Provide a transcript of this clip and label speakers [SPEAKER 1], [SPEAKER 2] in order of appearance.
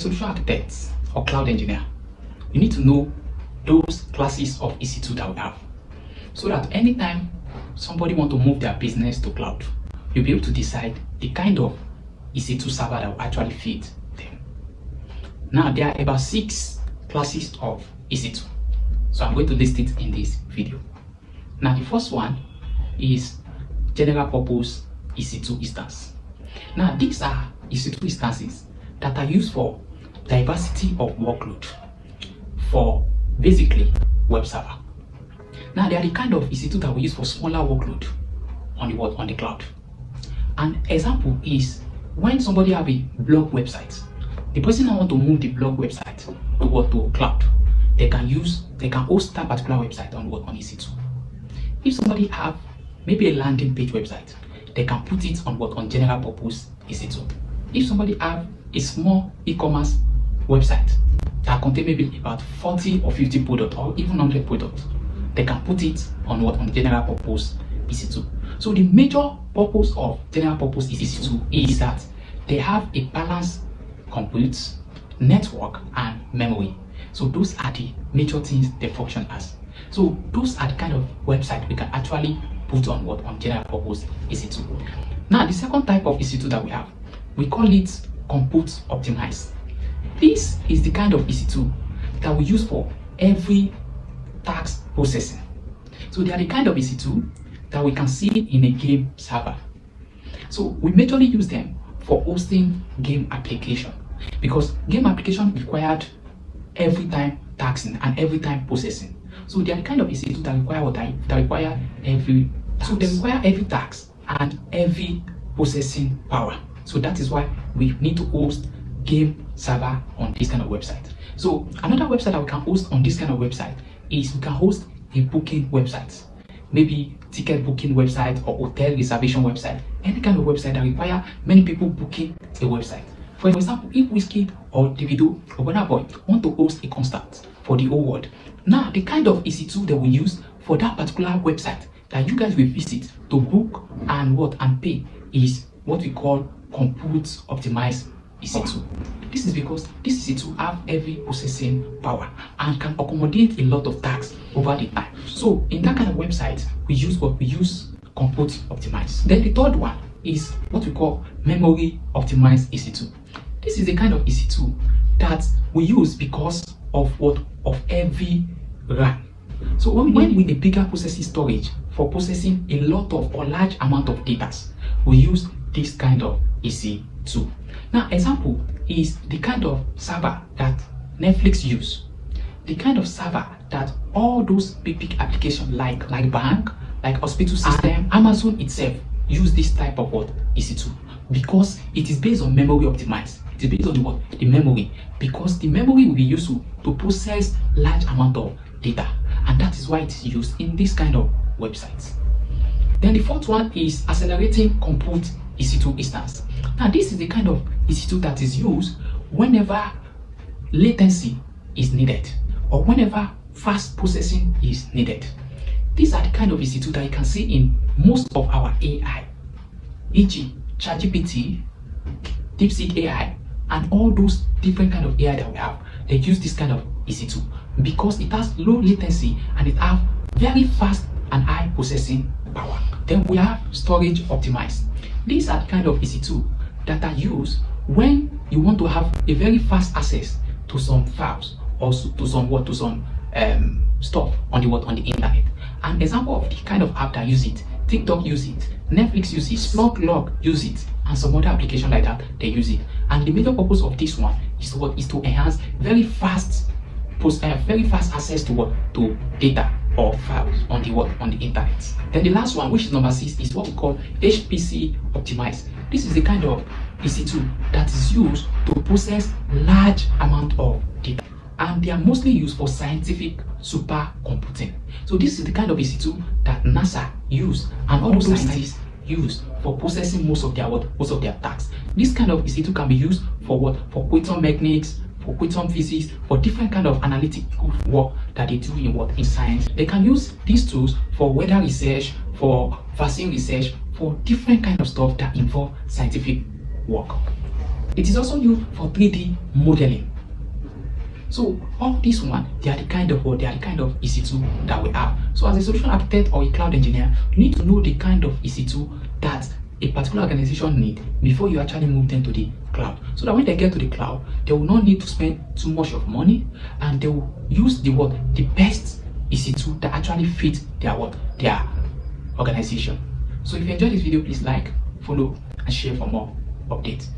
[SPEAKER 1] Solution architect or cloud engineer, you need to know those classes of EC2 that we have, so that anytime somebody want to move their business to cloud, you'll be able to decide the kind of EC2 server that will actually fit them. Now, there are about 6 classes of EC2, so I'm going to list it in this video. Now, the first one is general purpose EC2 instance. Now, these are EC2 instances that are used for diversity of workload for basically web server. Now, they are the kind of EC2 that we use for smaller workload on the cloud. An example is when somebody have a blog website, the person that want to move the blog website to cloud, they can host that particular website on EC2. If somebody have maybe a landing page website, they can put it on general purpose EC2. If somebody have a small e-commerce website that contain maybe about 40 or 50 products or even 100 products, they can put it on general purpose EC2. So the major purpose of general purpose EC2 is that they have a balanced compute, network, and memory. So those are the major things they function as. So those are the kind of website we can actually put on general purpose EC2. Now, the second type of EC2 that we have, we call it compute optimized. This is the kind of EC2 that we use for every task processing. So they are the kind of EC2 that we can see in a game server. So we majorly use them for hosting game application, because game application required every time taxing and every time processing. So they are the kind of EC2 that require every task. So they require every task and every processing power. So that is why we need to host game server on this kind of website. So another website that we can host on this kind of website is we can host a booking website, maybe ticket booking website or hotel reservation website, any kind of website that require many people booking a website. For example, if Wizkid or Davido or Burna Boy want to host a concert for the whole world, now the kind of EC2 that we use for that particular website that you guys will visit to book and pay is what we call compute optimized EC2. This is because this EC2 have every processing power and can accommodate a lot of tasks over the time. So in that kind of website, we use compute optimized. Then the third one is what we call memory optimized EC2. This is a kind of EC2 that we use because of every RAM. So when we need a bigger processing storage for processing a lot of or large amount of data, we use this kind of EC2. Now, example is the kind of server that Netflix use, the kind of server that all those big applications like bank, like hospital system, Amazon itself use this type of EC2, because it is based on memory optimized. It is based on the memory, because the memory will be used to process large amount of data, and that is why it is used in this kind of websites. Then the fourth one is accelerating compute EC2 instance. Now, this is the kind of EC2 that is used whenever latency is needed or whenever fast processing is needed. These are the kind of EC2 that you can see in most of our AI, e.g. ChatGPT, DeepSeek AI, and all those different kind of AI that we have. They use this kind of EC2 because it has low latency and it has very fast and high processing power. Then we have storage optimized. These are the kind of EC2 that are used when you want to have a very fast access to some files or to some stuff on the internet. An example of the kind of app that use it: TikTok use it, Netflix use it, Log use it, and some other application like that, they use it. And the major purpose of this one is to enhance very fast access to data or files on the internet. Then the last one, which is number 6, is what we call HPC Optimized. This is the kind of EC2 that is used to process large amount of data, and they are mostly used for scientific supercomputing. So this is the kind of EC2 that NASA use and all those scientists use for processing most of their tasks. This kind of EC2 can be used for quantum mechanics, for quantum physics, for different kind of analytical work that they do in science. They can use these tools for weather research, for vaccine research, for different kind of stuff that involve scientific work. It is also used for 3D modeling. So all these one, they are the kind of EC2 that we have. So as a solution architect or a cloud engineer, you need to know the kind of EC2 that a particular organization need before you actually move them to the cloud. So that when they get to the cloud, they will not need to spend too much of money, and they will use the best EC2 that actually fit their organization. So if you enjoyed this video, please like, follow, and share for more updates.